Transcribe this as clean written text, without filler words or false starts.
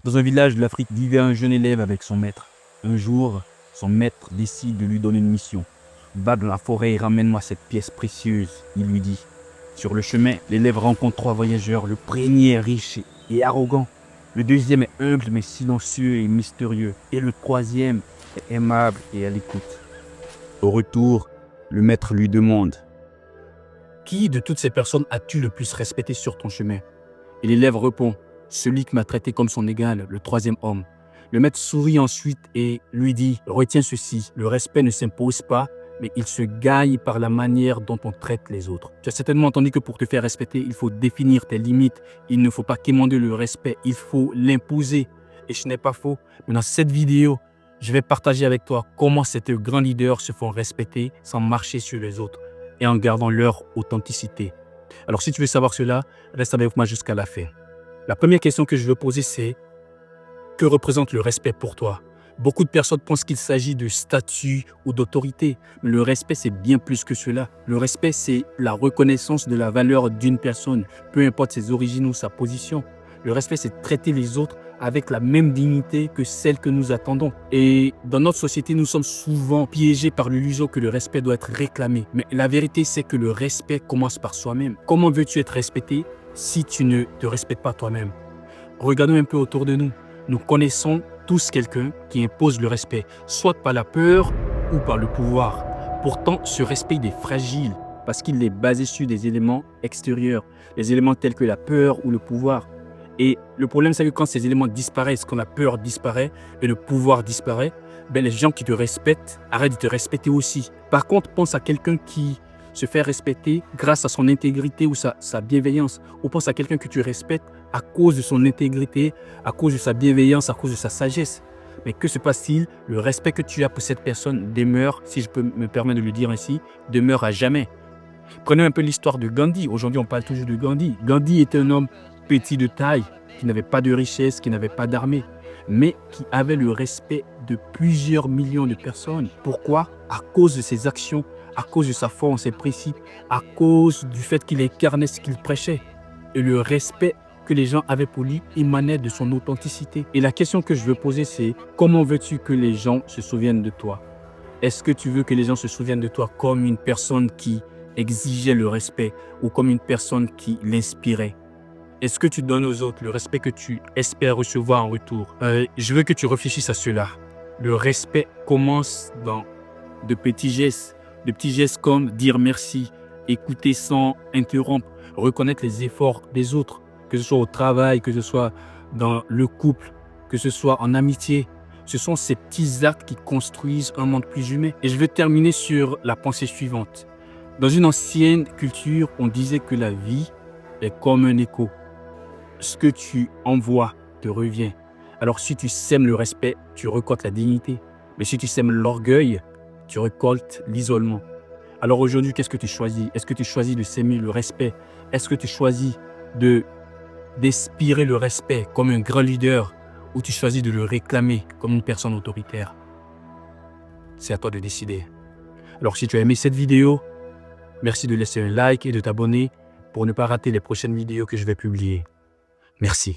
Dans un village de l'Afrique vivait un jeune élève avec son maître. Un jour, son maître décide de lui donner une mission. Va dans la forêt et ramène-moi cette pièce précieuse, il lui dit. Sur le chemin, l'élève rencontre 3 voyageurs. Le premier est riche et arrogant. Le deuxième est humble mais silencieux et mystérieux. Et le troisième est aimable et à l'écoute. Au retour, le maître lui demande: qui de toutes ces personnes as-tu le plus respecté sur ton chemin? Et l'élève répond: celui qui m'a traité comme son égal, le troisième homme. Le maître sourit ensuite et lui dit: retiens ceci, le respect ne s'impose pas, mais il se gagne par la manière dont on traite les autres. Tu as certainement entendu que pour te faire respecter, il faut définir tes limites. Il ne faut pas quémander le respect, il faut l'imposer. Et ce n'est pas faux. Mais dans cette vidéo, je vais partager avec toi comment ces grands leaders se font respecter sans marcher sur les autres et en gardant leur authenticité. Alors si tu veux savoir cela, reste avec moi jusqu'à la fin. La première question que je veux poser, c'est: que représente le respect pour toi? Beaucoup de personnes pensent qu'il s'agit de statut ou d'autorité, mais le respect, c'est bien plus que cela. Le respect, c'est la reconnaissance de la valeur d'une personne, peu importe ses origines ou sa position. Le respect, c'est traiter les autres avec la même dignité que celle que nous attendons. Et dans notre société, nous sommes souvent piégés par l'illusion que le respect doit être réclamé. Mais la vérité, c'est que le respect commence par soi-même. Comment veux-tu être respecté si tu ne te respectes pas toi-même? Regardons un peu autour de nous. Nous connaissons tous quelqu'un qui impose le respect, soit par la peur ou par le pouvoir. Pourtant, ce respect est fragile parce qu'il est basé sur des éléments extérieurs, des éléments tels que la peur ou le pouvoir. Et le problème, c'est que quand ces éléments disparaissent, quand la peur disparaît et le pouvoir disparaît, les gens qui te respectent arrêtent de te respecter aussi. Par contre, pense à quelqu'un qui se fait respecter grâce à son intégrité ou sa bienveillance. Ou pense à quelqu'un que tu respectes à cause de son intégrité, à cause de sa bienveillance, à cause de sa sagesse. Mais que se passe-t-il? Le respect que tu as pour cette personne demeure, si je peux me permettre de le dire ainsi, demeure à jamais. Prenez un peu l'histoire de Gandhi. Aujourd'hui, on parle toujours de Gandhi. Gandhi était un homme petit de taille, qui n'avait pas de richesse, qui n'avait pas d'armée, mais qui avait le respect de plusieurs millions de personnes. Pourquoi? À cause de ses actions, à cause de sa foi en ses principes, à cause du fait qu'il incarnait ce qu'il prêchait. Et le respect que les gens avaient pour lui émanait de son authenticité. Et la question que je veux poser, c'est: comment veux-tu que les gens se souviennent de toi? Est-ce que tu veux que les gens se souviennent de toi comme une personne qui exigeait le respect ou comme une personne qui l'inspirait? Est-ce que tu donnes aux autres le respect que tu espères recevoir en retour? Je veux que tu réfléchisses à cela. Le respect commence dans de petits gestes comme dire merci, écouter sans interrompre, reconnaître les efforts des autres, que ce soit au travail, que ce soit dans le couple, que ce soit en amitié. Ce sont ces petits actes qui construisent un monde plus humain. Et je veux terminer sur la pensée suivante. Dans une ancienne culture, on disait que la vie est comme un écho. Ce que tu envoies te revient. Alors si tu sèmes le respect, tu récoltes la dignité. Mais si tu sèmes l'orgueil, tu récoltes l'isolement. Alors aujourd'hui, qu'est-ce que tu choisis? Est-ce que tu choisis de s'aimer le respect? Est-ce que tu choisis d'inspirer le respect comme un grand leader ou tu choisis de le réclamer comme une personne autoritaire? C'est à toi de décider. Alors si tu as aimé cette vidéo, merci de laisser un like et de t'abonner pour ne pas rater les prochaines vidéos que je vais publier. Merci.